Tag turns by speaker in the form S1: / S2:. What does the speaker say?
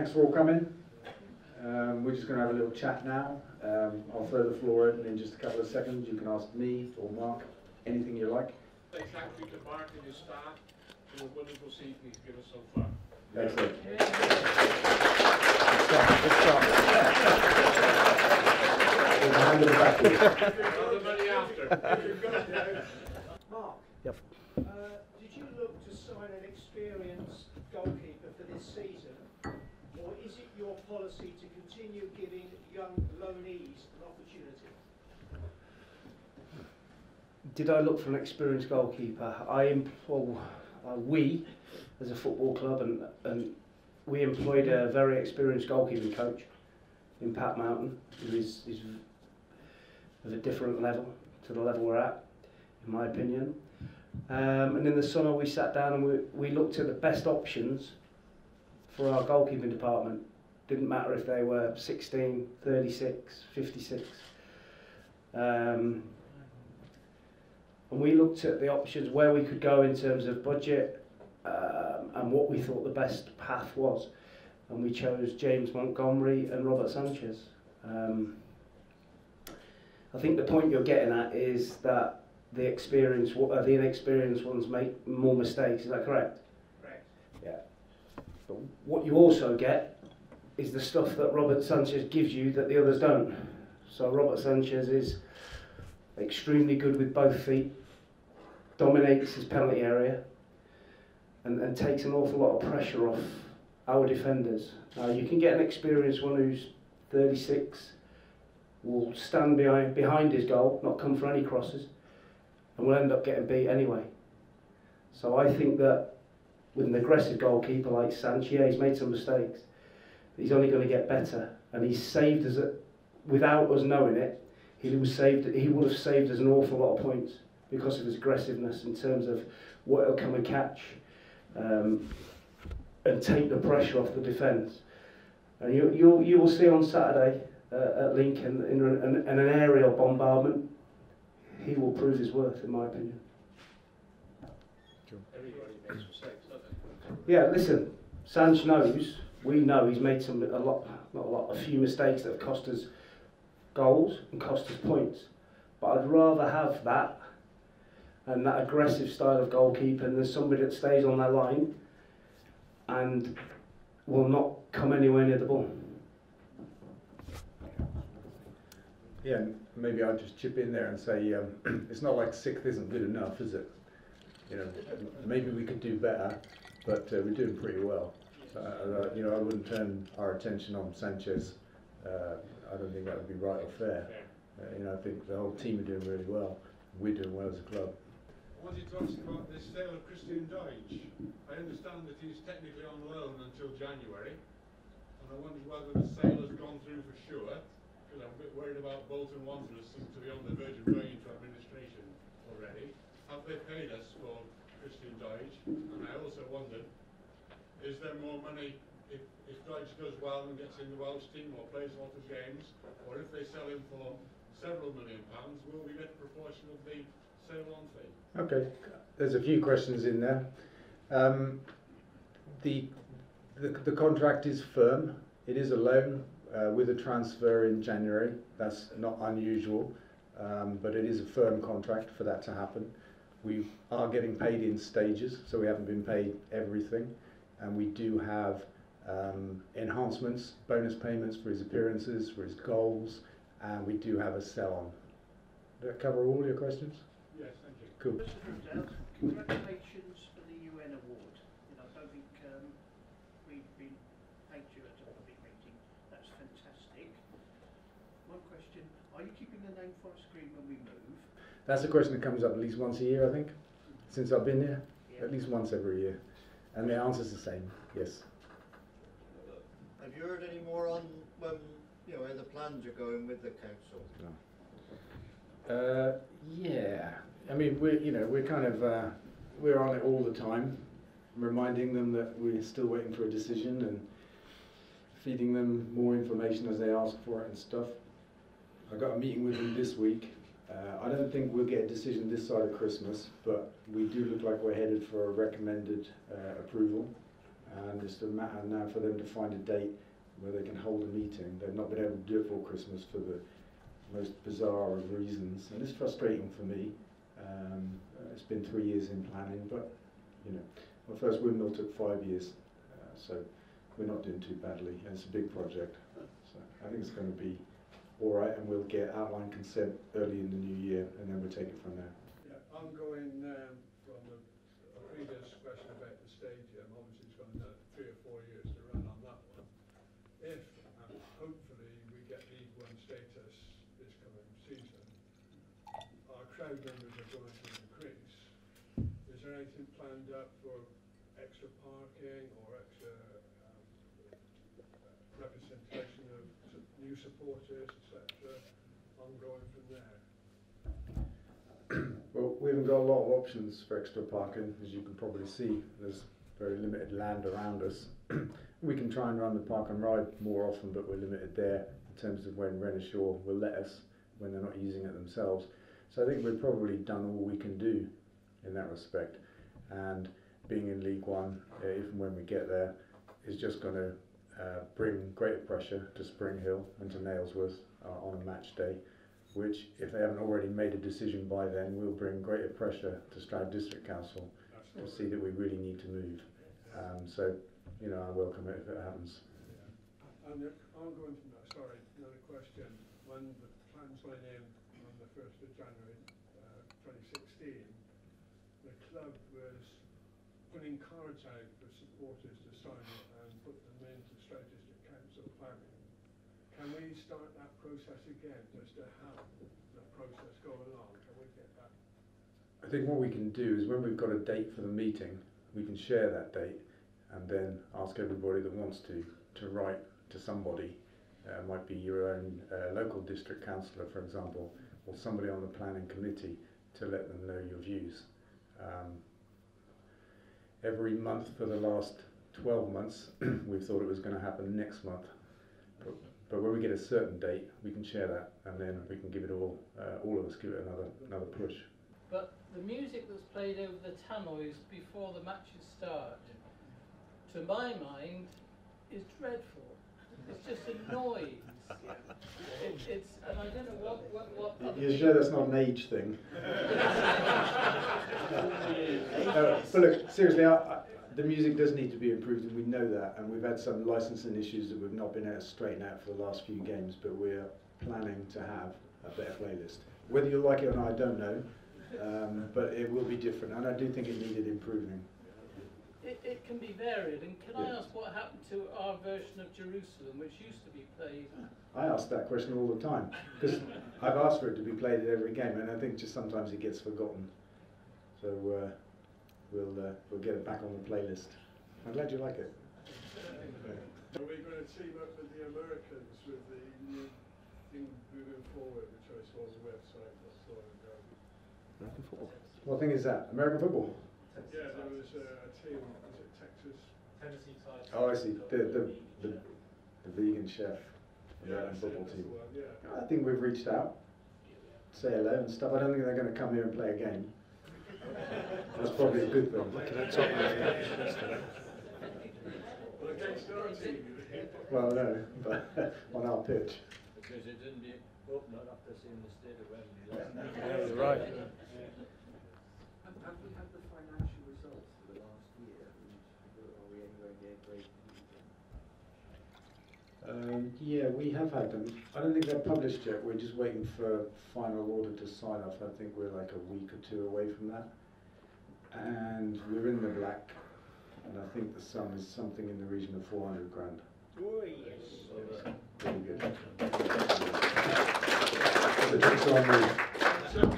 S1: thanks for all coming. We're just going to have a little chat now. I'll throw the floor open in just a couple of seconds. You can ask me or Mark anything you like.
S2: Thank you to Mark and his staff for the wonderful season he's given us so far.
S1: Excellent.
S2: Another money after.
S3: Mark,
S4: Yep.
S3: did you look to sign an experienced goalkeeper for this season, or is it your policy to continue giving young loanees an opportunity?
S4: Did I look for an experienced goalkeeper? We, as a football club, and we employed a very experienced goalkeeping coach in Pat Mountain, who is of a different level to the level we're at, in my opinion. And in the summer we sat down and we looked at the best options for our goalkeeping department. Didn't matter if they were 16, 36, 56. And we looked at the options where we could go in terms of budget and what we thought the best path was. And we chose James Montgomery and Robert Sanchez. I think the point you're getting at is that the inexperienced ones make more mistakes. Is that correct?
S3: Correct.
S4: Yeah. But what you also get is the stuff that Robert Sanchez gives you that the others don't. So Robert Sanchez is extremely good with both feet, dominates his penalty area, and takes an awful lot of pressure off our defenders. Now you can get an experienced one who's 36, will stand behind his goal, not come for any crosses, and will end up getting beat anyway. So I think that with an aggressive goalkeeper like Sanchez, he's made some mistakes. He's only going to get better, and he's saved us, without us knowing it, he would have saved us an awful lot of points because of his aggressiveness in terms of what he'll come and catch and take the pressure off the defence. And you will see on Saturday at Lincoln in an aerial bombardment, he will prove his worth, in my opinion.
S2: Everybody makes mistakes, doesn't they?
S4: Yeah, listen, Sanch knows, we know he's made a few mistakes that have cost us goals and cost us points. But I'd rather have that and that aggressive style of goalkeeping than somebody that stays on their line and will not come anywhere near the ball.
S1: Yeah, maybe I'll just chip in there and say it's not like 6th isn't good enough, is it? You know, maybe we could do better, but we're doing pretty well. You know, I wouldn't turn our attention on Sanchez. I don't think that would be right or fair. You know, I think the whole team are doing really well. We're doing well as a club.
S2: I wanted to ask about the sale of Christian Doidge. I understand that he's technically on loan until January, and I wondered whether the sale has gone through for sure, because I'm a bit worried about Bolton Wanderers seem to be on the verge of going into administration already. Have they paid us for Christian Doidge? And I also wondered, is there more money if Doidge does well and gets in the Welsh team or plays a lot of games, or if they sell him for several £1 million, will we get a proportion of the sale on fee?
S1: Okay, there's a few questions in there. The contract is firm. It is a loan with a transfer in January. That's not unusual, but it is a firm contract for that to happen. We are getting paid in stages, so we haven't been paid everything, and we do have enhancements, bonus payments for his appearances, for his goals, and we do have a sell-on. Did that cover all your questions?
S2: Yes, thank you.
S1: Cool.
S3: Mr. Doudell, congratulations for the UN award. I don't think we've been thanked you at a public meeting. That's fantastic. One question, are you keeping the name Forest Green when we move?
S1: That's a question that comes up at least once a year, I think, since I've been here.
S3: Yeah.
S1: At least once every year. And the answer's the same, yes.
S5: Have you heard any more on when, where the plans are going with the council?
S1: No. Yeah. I mean, we're kind of we're on it all the time, reminding them that we're still waiting for a decision and feeding them more information as they ask for it and stuff. I got a meeting with them this week. I don't think we'll get a decision this side of Christmas, but we do look like we're headed for a recommended approval and it's a matter now for them to find a date where they can hold a meeting. They've not been able to do it for Christmas for the most bizarre of reasons, and it's frustrating for me. It's been 3 years in planning, but you know, my first windmill took 5 years, so we're not doing too badly, and it's a big project. So I think it's going to be all right, and we'll get outline consent early in the new year, and then we'll take it from there.
S2: Yeah, ongoing from a previous question about the stadium, obviously it's going to 3 or 4 years to run on that one. If, hopefully, we get League One status this coming season, our crowd numbers are going to increase. Is there anything planned up for extra parking or extra representation of new supporters, etc., ongoing from there?
S1: Well, we haven't got a lot of options for extra parking, as you can probably see. There's very limited land around us. We can try and run the park and ride more often, but we're limited there in terms of when Renishaw will let us, when they're not using it themselves. So I think we've probably done all we can do in that respect. And being in League One, even when we get there, is just going to bring greater pressure to Spring Hill and to Nailsworth on a match day, which, if they haven't already made a decision by then, will bring greater pressure to Stroud District Council to see that we really need to move. So, you know, I welcome it if it happens.
S2: Yeah. And ongoing from that, sorry, another question. When the plans went in on the 1st of January 2016, the club was putting cards out for supporters to sign it and put them into Stroud District Council planning. Can we start that process again, just to help the process go along? Can we get that?
S1: I think what we can do is, when we've got a date for the meeting, we can share that date and then ask everybody that wants to write to somebody. Might be your own local district councillor, for example, or somebody on the planning committee, to let them know your views. Every month for the last 12 months, we thought it was going to happen next month. But when we get a certain date, we can share that, and then we can give it all of us give it another push.
S6: But the music that's played over the tannoys before the matches start, to my mind, is dreadful. It's just a noise. It's and I don't know what
S1: You're sure that's not an age thing? But look, seriously, the music does need to be improved, and we know that, and we've had some licensing issues that we've not been able to straighten out for the last few games, but we're planning to have a better playlist. Whether you like it or not, I don't know, but it will be different, and I do think it needed improving.
S6: It can be varied, and can I ask what happened to our version of Jerusalem, which used to be played?
S1: I ask that question all the time, because I've asked for it to be played at every game, and I think just sometimes it gets forgotten. So we'll get it back on the playlist. I'm glad you like it.
S2: Are we going to team up with the Americans with the new thing moving forward, which I saw on the website not so long ago?
S1: American football. What thing is that? American football?
S2: Yeah, there was a team, was it Texas?
S7: Tennessee side.
S1: Oh, I see. The vegan chef. American football
S2: that's
S1: team.
S2: the one, yeah.
S1: I think we've reached out, say hello and stuff. I don't think they're going to come here and play a game. That's probably a good thing.
S2: Well, against our team,
S1: Well, no, but on our pitch.
S7: Because it didn't open up after seeing the state of Wembley last night.
S4: Yeah, you're right.
S8: Have we had the financial results for the last year? Are we anywhere near breaking even?
S1: Yeah, we have had them. I don't think they're published yet. We're just waiting for final order to sign off. I think we're like a week or two away from that. And we're in the black. And I think the sum is something in the region of 400 grand.
S3: Oh, yes.
S1: Pretty good. The drinks are on me.